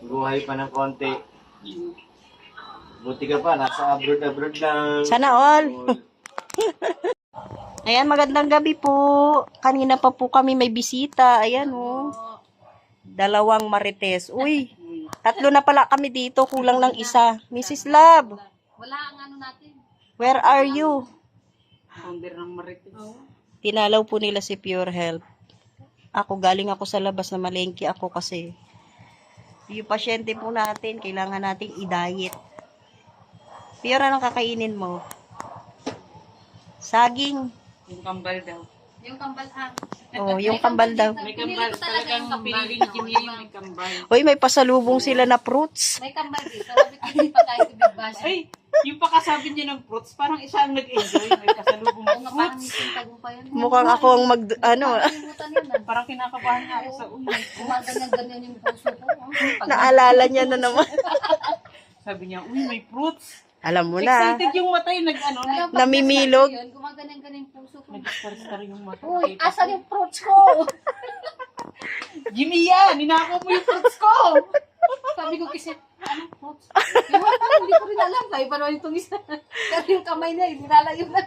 Buhay pa ng konti. Buti ka pa, nasa abroad lang. Sana all. Ayan, magandang gabi po. Kanina pa po kami may bisita. Ayan, oh. Dalawang marites. Uy, tatlo na pala kami dito. Kulang ng isa. Mrs. Love, Wala ang ano natin. where are you? Founder ng Marites. Tinalaw po nila si Pure Health. Galing ako sa labas na malengke ako kasi yung pasyente po natin, kailangan nating i-diet. Pure, anong kakainin mo? Saging. Yung kambal daw. Yung kambal ha. Oh, yung kambal daw. May kambal. Talagang pinili ni Jimmy yung may kambal. Uy, may pasalubong sila na fruits. May kambal dito. Sabi ko hindi pa tayo tubig. Ay, yung pakasabi niya ng fruits, parang isa ang nag-enjoy. May pasalubong Oo ng nga, parang fruits. yung tagumpayan. Mukhang ako ang Nakalimutan yun. Parang kinakabahan nga ako sa unay. Gumaganyan-ganyan yung puso ko. naalala niya na naman. Sabi niya, uy, may fruits. Alam mo na, Excited yung mata yung nag-ano, namimilog. Gumaganyan-ganyan yung puso ko. nag-star yung mata. Uy, asan yung fruits ko? Jimmy yan, ninakaw mo yung fruits ko. Sabi ko kasi, anong fruits? Yung mata, hindi ko rin alam. Sabi pa naman itong isa. Pero yung kamay niya, nilalayo na.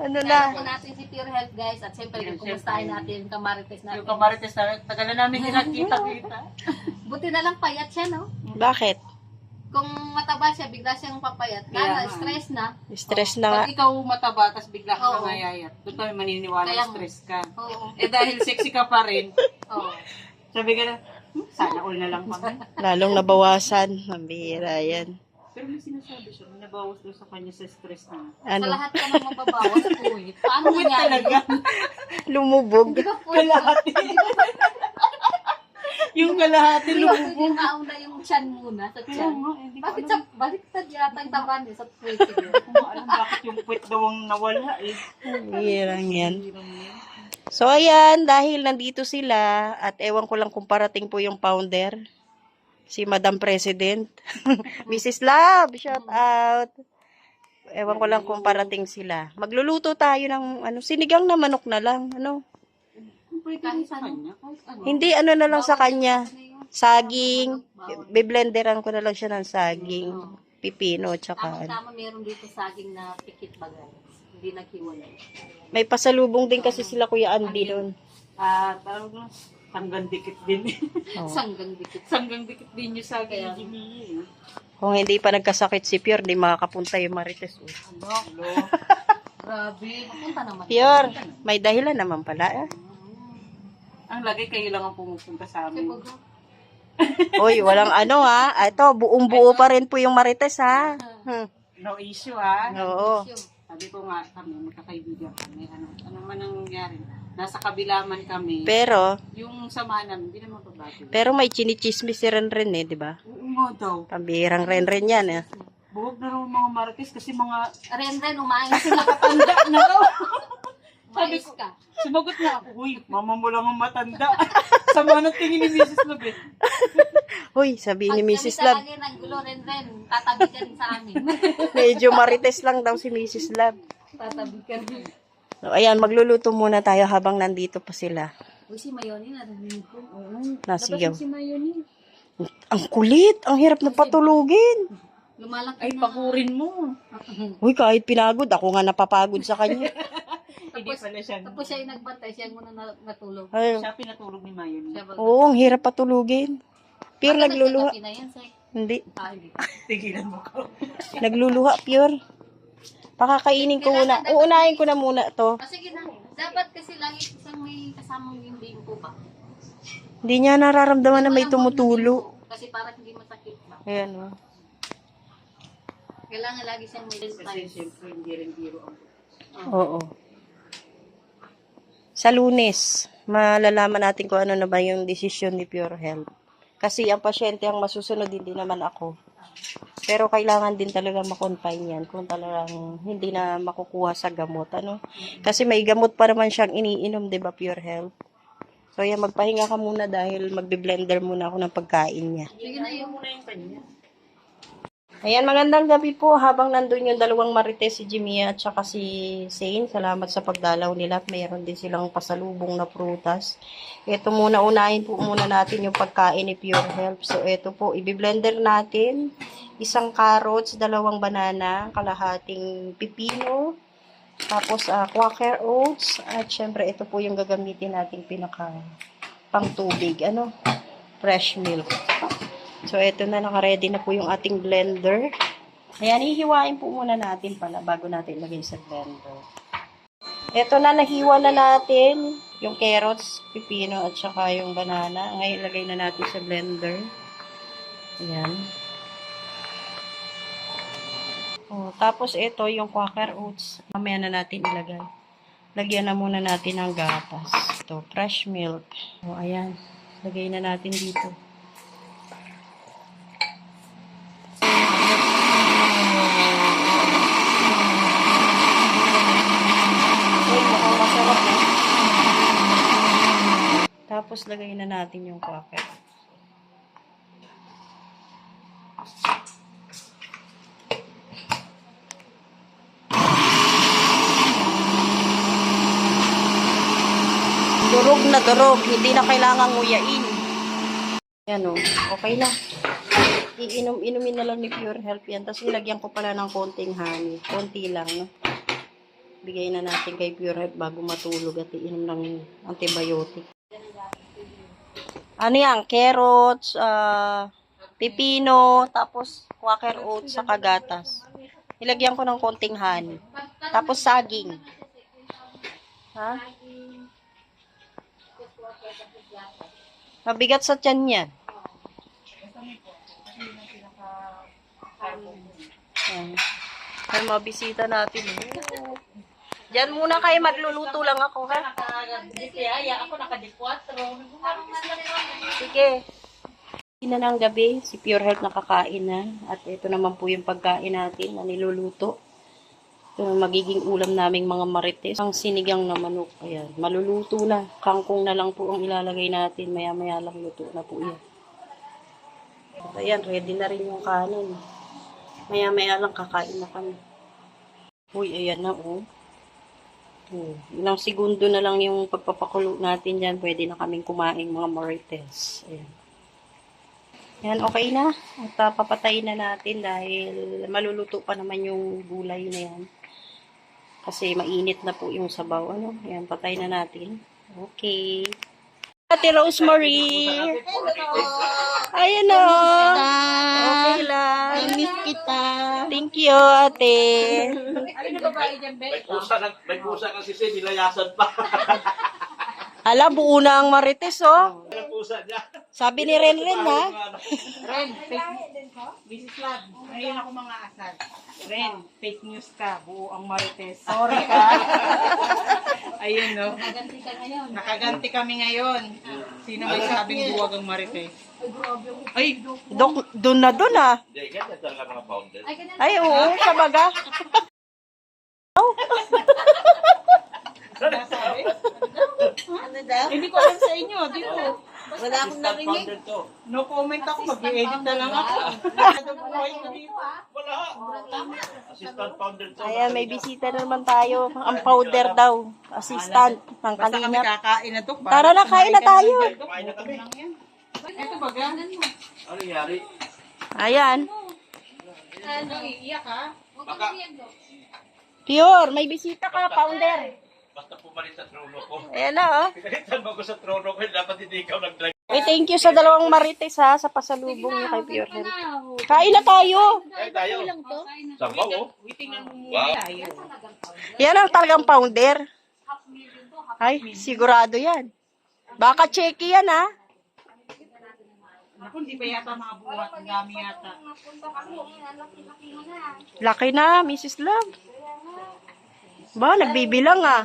Ano Kaya na? po natin si Pure Health guys. At siyempre, kumustahin natin yung kamarites natin. Yung kamarites na, tagal na namin kinakita-kita. Buti na lang payat siya, no? Bakit? Kung mataba siya, bigla siyang papayat. Kaya Kaya nga. stress na. Stress na nga. Pag ikaw mataba, tas bigla ka Oo. nangayayat, doon kami maniniwala Kaya na stress ka. Oo. Eh dahil sexy ka pa rin, Oo. sabi ka na, sana all na lang kami. Lalong nabawasan. Mambihira yan. Pero may sinasabi siya, may nabawas daw sa kanya sa stress na. Sa Ano? lahat ka nang mababawas, uy. Paano nangyari? Talaga. Lumubog. Di ba po? Kalahati. Yung kalahati Di ba lumubog. yung nauna yung chan muna sa Kaya chan? nga, hindi ko Bakit alam. sa baliktad yata yung taba niya sa tweeting? Kung alam bakit yung puwet daw ang nawala eh. Hirang yan. Hirang yan. So, ayan, dahil nandito sila, at ewan ko lang kung parating po yung founder, si Madam President. Mrs. Love, shout out. Ewan ko lang kung parating sila. Magluluto tayo ng, sinigang na manok na lang, Pwede Kahit sa ano. kanya. Kahit ano. Hindi, na lang sa kanya. Saging, biblenderan ko na lang siya ng saging, pipino, tsaka Tama-tama meron dito saging na pikit bagay. Hindi naghiwalay. may pasalubong din kasi sila Kuya Andy doon. Tawag na, sanggang dikit din. Oh. Sanggang dikit. Sanggang dikit din yung sa Kaya- akin, Jimmy. Kung hindi pa nagkasakit si Pure, di makakapunta yung Marites. Oh. Hello. Grabe. Papunta naman. Pure, may dahilan naman pala. Ang lagay kayo lang ang pumupunta sa amin. Siguro. Uy, walang ha. Ito, buong-buo pa rin po yung Marites, ha. No issue ha. Oo. Sabi ko nga kami, magkakaibigan kami. Ano man ang nangyari. Nasa kabila man kami. Pero, Yung samahan namin, hindi naman babago. pero may chinichismis si Renren diba? Oo nga daw. Pambihirang Renren yan, eh. Buhog na raw mga Marquez kasi mga Ren, umayos ka. tanda na raw. Umayos ka. Sumagot nga ako, uy, mama mo lang ang matanda. Sama ng tingin ni Mrs. Love eh. Uy, sabi ni Mrs. Pag Love, kami talaga ng gulo, Ren, tatabi ka rin sa amin. medyo Marites lang daw si Mrs. Love. Tatabi ka rin. So, ayan, magluluto muna tayo habang nandito pa sila. Uy, si Mayoni, narinig ko. Nasigaw. Si Mayoni. Ang kulit, ang hirap na patulugin. Lumalaki Ay, na. pakurin mo. Uy, kahit pinagod, ako nga napapagod sa kanya. Hindi pala siya. Tapos siya yung nagbantay, siya yung muna natulog. Ay, Siya pinatulog ni Mayon. Siya ba? oo, ang hirap patulugin. Pure Baka nagluluha. nagkakapi na yan, Sek. Hindi, Hindi. Tigilan mo ko. nagluluha, Pure. Pakakainin ko muna. Uunahin ko na muna to. Sige na. Dapat kasi lagi isang may kasamang yung bingko pa. Hindi niya nararamdaman na may tumutulo. Kasi parang hindi masakit pa. Ayan, oh. Kailangan lagi siyang may Kasi time. siyempre hindi rin biro ang Oo. Sa Lunes, malalaman natin kung ano na ba yung desisyon ni Pure Health. Kasi ang pasyente ang masusunod, hindi naman ako. Pero kailangan din talaga makonfine yan kung talagang hindi na makukuha sa gamot. Kasi may gamot pa naman siyang iniinom, di ba, Pure Health? So, yan, magpahinga ka muna dahil magbe-blender muna ako ng pagkain niya. Sige na yung muna yung kanya. Ayan, magandang gabi po. Habang nandun yung dalawang marites, si Jimmy at saka si Zane, salamat sa pagdalaw nila. Mayroon din silang pasalubong na prutas. Ito muna, unahin po muna natin yung pagkain ni Pure Health. So, ito po, ibiblender natin. Isang carrots, dalawang banana, kalahating pipino, tapos Quaker Oats, at syempre ito po yung gagamitin nating pinaka pang tubig, fresh milk. So, ito na, naka-ready na po yung ating blender. Ayan, hihiwain po muna natin pala bago natin ilagay sa blender. Ito na, nahiwa na natin yung carrots, pipino, at saka yung banana. Ngayon, ilagay na natin sa blender. Ayan. Oh, tapos ito, yung Quaker Oats. Mamaya na natin ilagay. Lagyan na muna natin ng gatas. Ito, fresh milk. Oh, ayan. Lagay na natin dito. Tapos, lagay na natin yung Quaker. Durog na durog. Hindi na kailangang nguyain. Yan o. Okay na. Iinom-inumin na lang ni Pure Health yan. Tapos, ilagyan ko pala ng konting honey. Konti lang, no? Bigay na natin kay Pure Health bago matulog at iinom ng antibiotic. Ano yan? Carrots, pipino, tapos Quaker Oats sa gatas. Ilagyan ko ng konting honey. Tapos saging. Ha? Mabigat sa tiyan yan. Ayan. Ay, mabisita natin. Diyan muna kayo, magluluto lang ako, ha? Ako naka-4. Sige. Na ng gabi, si Pure Health nakakain na. At ito naman po yung pagkain natin na niluluto. Ito yung magiging ulam naming mga marites. Ang sinigang na manok. Ayan, maluluto na. Kangkong na lang po ang ilalagay natin. Maya-maya lang luto na po yan. At ayan, ready na rin yung kanin. Maya-maya lang kakain na kami. Uy, ayan na, oh. Ilang segundo na lang yung pagpapakulo natin dyan. Pwede na kaming kumain mga marites. Ayan. Yan, okay na. At papatayin na natin dahil maluluto pa naman yung gulay na yan. Kasi mainit na po yung sabaw. Yan, patay na natin. Okay. Ate Rosemary. Ayan o. Okay lang. Miss kita. Thank you, ate. Ano na babae dyan, Beth? May pusa kasi siya, nilayasan pa. Ala, buo na ang marites, oh. May pusa niya. Sabi ni Renren, ha? Ren, Mrs. Lab, ngayon ako mga asal. Ren, fake news ka, buo ang marites. Sorry ka. Ayun, no? Naganti ka ngayon. Nakaganti kami ngayon. Sino may sabing buwag ang marites? Ay, Doon na doon, ha? Hindi, ganyan talaga mga founder. Ay, ganun. Ay, oo, sa baga. nasabi? Ano daw? Hindi ko alam sa inyo, dito. Wala akong Assistant narinig. founder to. No comment ako, mag-i-edit na lang ako. Ano buhay ko dito? Wala. Assistant founder to. Ayan, may bisita na naman tayo. Ang powder daw. Assistant ng Basta kami kalinap. kakain na to. Tara na, kain na tayo. Kumain na kami. Ito baga. Ano nangyari? Ayan. Ano, iiyak ha? Baka, Pure, may bisita ka, founder. basta pumalit sa trono ko. Ayan na, oh. Pinalitan mo ko sa trono ko, dapat hindi ikaw nag-drive. Uy, thank you sa dalawang marites, ha, sa pasalubong niyo kay Pure Health. Kain na tayo. Kaya tayo. Sabaw, oh. Tingnan mo muna Wow. tayo. Yan ang talagang founder. Ay, sigurado yan. Baka checky yan, ha. Ako, hindi pa yata mga buhat. Ang dami yata. Laki na, Mrs. Love. Ba, nagbibilang, ah.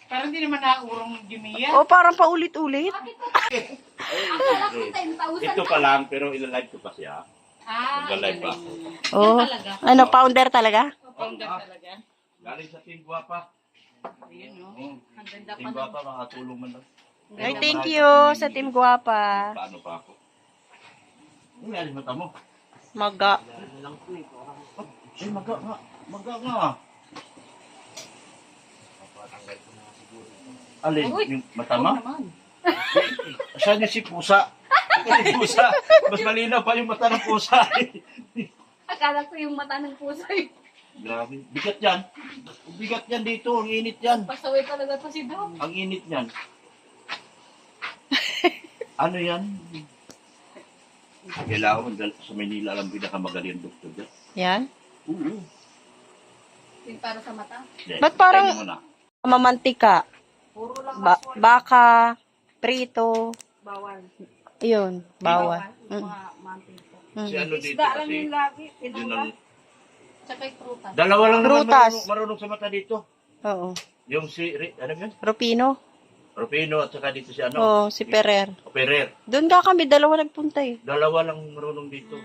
Parang hindi naman naurong yung Jumia. O, parang paulit-ulit. Ito pa lang, pero ilalive ko pa siya. Mag-live pa. Oh, ano, founder talaga? Founder talaga. Galing sa Team Guapa. Ayun, no? Ang ganda pa. Team Guapa, makatulong man lang. Ay, thank you sa Team Guapa. Paano pa ako? Ano yan, mata mo? Maga. Ay, maga nga. Maga nga. Alin? Yung matama? Saan yung si pusa? Si pusa. Mas malinaw pa yung mata ng pusa. Akala ko yung mata ng puso eh. Grabe. Bigat yan. Bigat yan dito. Ang init yan. Pasaway talaga to si Doc. Ang init yan. Ano yan? Kailangan mo sa Manila lang pinakamagaling doktor dyan. Yan. Oo. Yung para sa mata. Ba't parang- Tingnan mo na. Mamantika. Puro lang Baka, prito. bawal. Yun, bawal. Yung mga mantika. Si ano dito Isda lang kasi. yung lagi. Yun ang, Tsaka yung prutas. dalawa lang naman Prutas. marunong sa mata dito. Oo. Yung si, ano yun? Rupino. Rufino at saka dito si ano? Oo, si Perer. Perer. Doon ka kami, dalawa nagpunta eh. Dalawa lang marunong dito.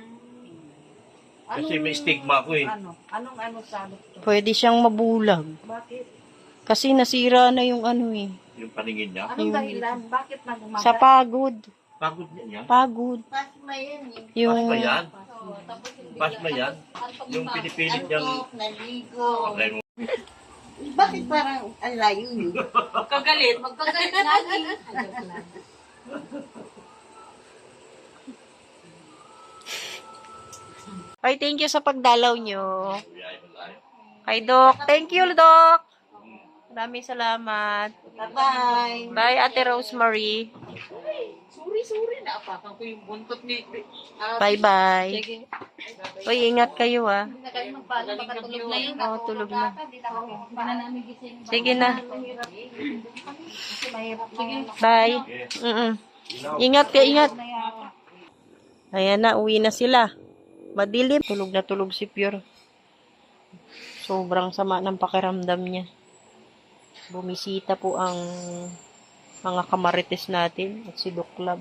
Kasi may stigma ko eh. Anong sa doktor? Pwede siyang mabulag. Bakit? Kasi nasira na yung ano eh. Yung paningin niya. Anong dahilan? Bakit nagumagay? Sa pagod. Pagod niya. Pagod. Pasma yan eh. Pas Yung, ba yan? Oo, tapos yung Pas ba yan? Yung pinipilit niyang... naligo. Patay mo. Bakit parang ang layo niyo? Kagalit. Magkagalit lagi. Joke lang. ay, thank you sa pagdalaw nyo. Kay Doc. Thank you, Doc. Maraming salamat. Bye-bye. Bye, Ate Rosemary. Suri na apakan ko yung buntot ni... Bye-bye. Sige. Uy, ingat kayo ah. Hindi na kayo magpaano. Pagkatulog na yun. Oo, tulog na. Hindi na namin gising. Sige na. Kasi mahirap na yan. Bye. Ingat ka, ingat. Ayan na, uwi na sila. Madilim. Tulog na tulog si Pure. Sobrang sama ng pakiramdam niya. Bumisita po ang mga kamarites natin at si Doc Lab.